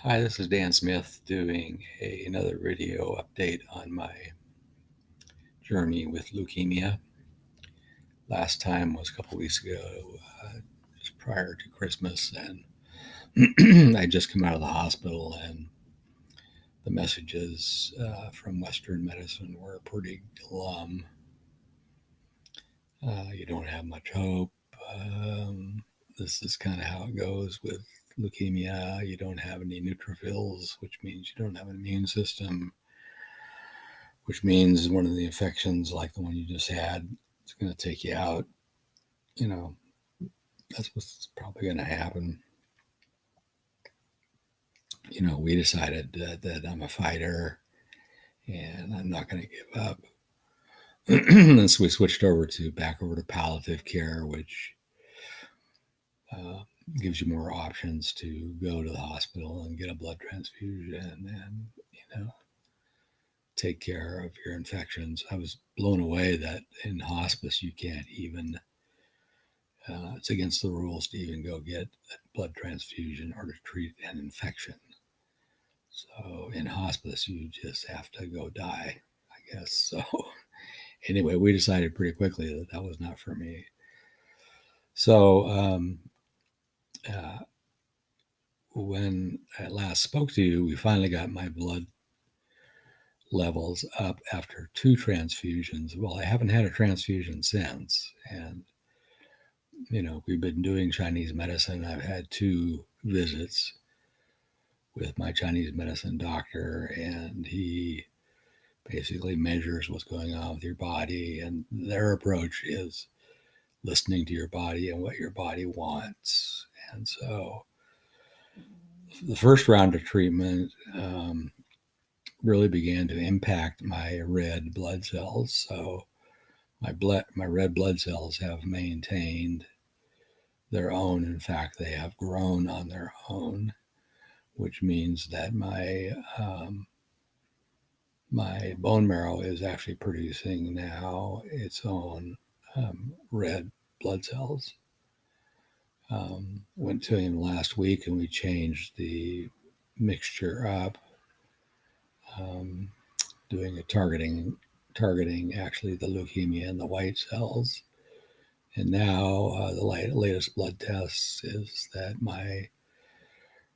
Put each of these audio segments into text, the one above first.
Hi, this is Dan Smith doing another video update on my journey with leukemia. Last time was a couple weeks ago, just prior to Christmas, and I just come out of the hospital, and the messages from Western medicine were pretty glum. You don't have much hope. This is kind of how it goes with leukemia. You don't have any neutrophils, which means you don't have an immune system, which means one of the infections like the one you just had is going to take you out. You know, that's what's probably going to happen. We decided that I'm a fighter and I'm not going to give up. And so we switched back over to palliative care, which uh, gives you more options to go to the hospital and get a blood transfusion and take care of your infections. I was blown away that in hospice you can't even it's against the rules to even go get a blood transfusion or to treat an infection. So in hospice, you just have to go die, I guess. So anyway, we decided pretty quickly that that was not for me. So uh, when I last spoke to you, we finally got my blood levels up after 2 transfusions. Well, I haven't had a transfusion since. And, we've been doing Chinese medicine. I've had 2 visits with my Chinese medicine doctor, and he basically measures what's going on with your body. And their approach is listening to your body and what your body wants. And so the first round of treatment really began to impact my red blood cells. So my red blood cells have maintained their own. In fact, they have grown on their own, which means that my bone marrow is actually producing now its own red blood cells. Went to him last week and we changed the mixture up, um, doing a targeting actually the leukemia and the white cells. And now the latest blood tests is that my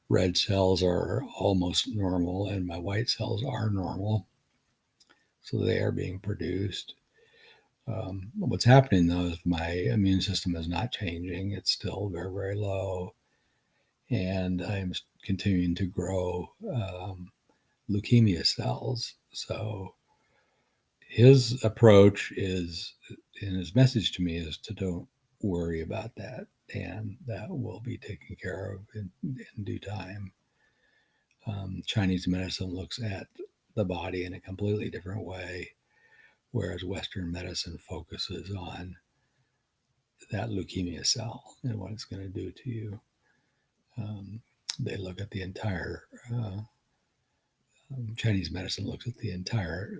red cells are almost normal and my white cells are normal. So they are being produced. What's happening though is my immune system is not changing. It's still very, very low. And I'm continuing to grow leukemia cells. So his approach is, and his message to me is to don't worry about that. And that will be taken care of in due time. Chinese medicine looks at the body in a completely different way, whereas Western medicine focuses on that leukemia cell and what it's going to do to you. They look at the entire Chinese medicine looks at the entire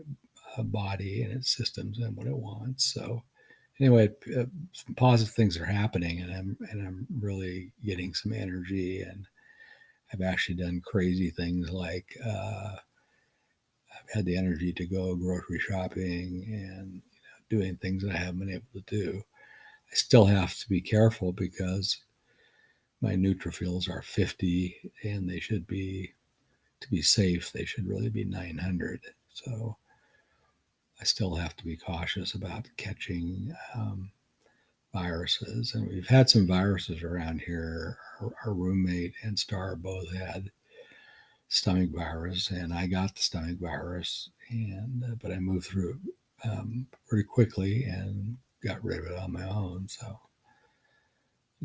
body and its systems and what it wants. So anyway, some positive things are happening, and I'm really getting some energy, and I've actually done crazy things like I've had the energy to go grocery shopping and doing things that I haven't been able to do. I still have to be careful because my neutrophils are 50, and they should be, to be safe, they should really be 900. So I still have to be cautious about catching viruses. And we've had some viruses around here. Our roommate and Star both had stomach virus, and I got the stomach virus, and but I moved through it pretty quickly and got rid of it on my own. So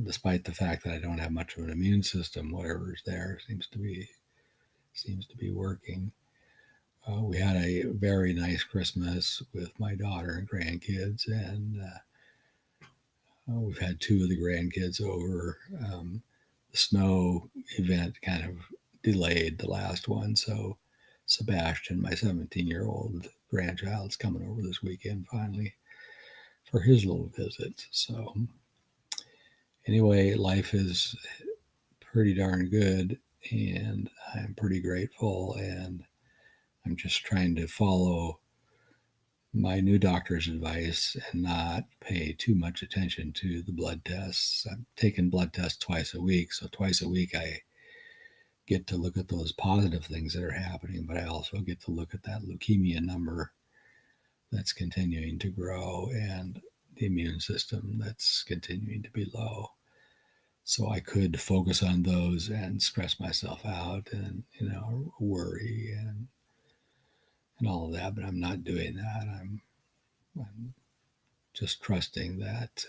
despite the fact that I don't have much of an immune system, whatever's there seems to be working. We had a very nice Christmas with my daughter and grandkids, and we've had 2 of the grandkids over. The snow event kind of delayed the last one, so Sebastian, my 17-year-old grandchild, is coming over this weekend finally for his little visit. So anyway, life is pretty darn good. and I'm pretty grateful. And I'm just trying to follow my new doctor's advice and not pay too much attention to the blood tests. I'm taking blood tests twice a week. So twice a week, I get to look at those positive things that are happening, but I also get to look at that leukemia number that's continuing to grow and the immune system that's continuing to be low. So I could focus on those and stress myself out and, worry and all of that, but I'm not doing that. I'm just trusting that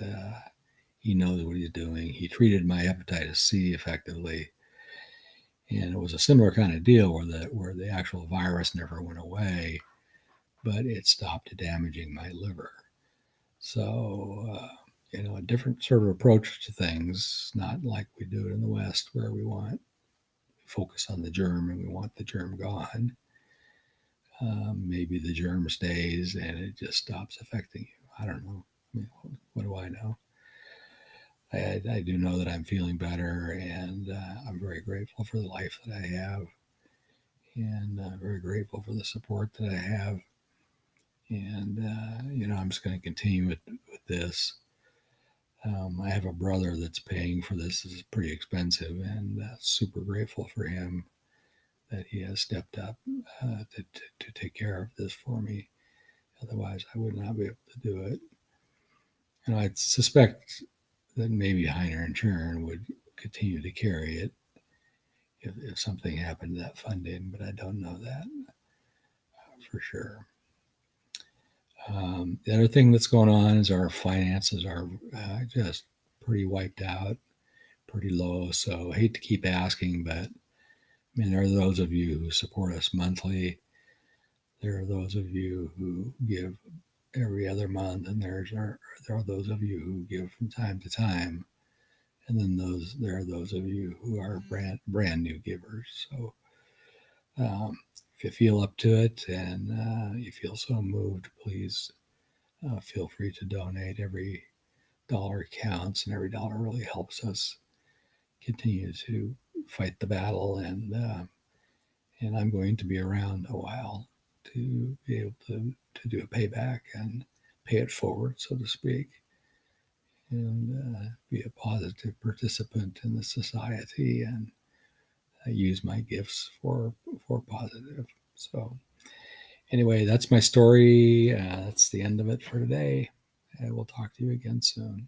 he knows what he's doing. He treated my hepatitis C effectively, and it was a similar kind of deal where the actual virus never went away, but it stopped damaging my liver. So a different sort of approach to things, not like we do it in the West, where we focus on the germ and we want the germ gone. Maybe the germ stays and it just stops affecting you. I don't know. I mean, what do I know? I do know that I'm feeling better, and I'm very grateful for the life that I have, and very grateful for the support that I have. And I'm just going to continue with this. I have a brother that's paying for this. This is pretty expensive, and super grateful for him that he has stepped up to take care of this for me. Otherwise, I would not be able to do it. And I suspect that maybe Heiner and Churn would continue to carry it if something happened to that funding, but I don't know that for sure. The other thing that's going on is our finances are just pretty wiped out, pretty low. So I hate to keep asking, but I mean, there are those of you who support us monthly. There are those of you who give every other month, and there are those of you who give from time to time, and then there are those of you who are brand new givers. So if you feel up to it and you feel so moved, please feel free to donate. Every dollar counts, and every dollar really helps us continue to fight the battle. And I'm going to be around a while to be able to do a payback and pay it forward, so to speak, and be a positive participant in the society and use my gifts for positive. So anyway, that's my story. That's the end of it for today. I will talk to you again soon.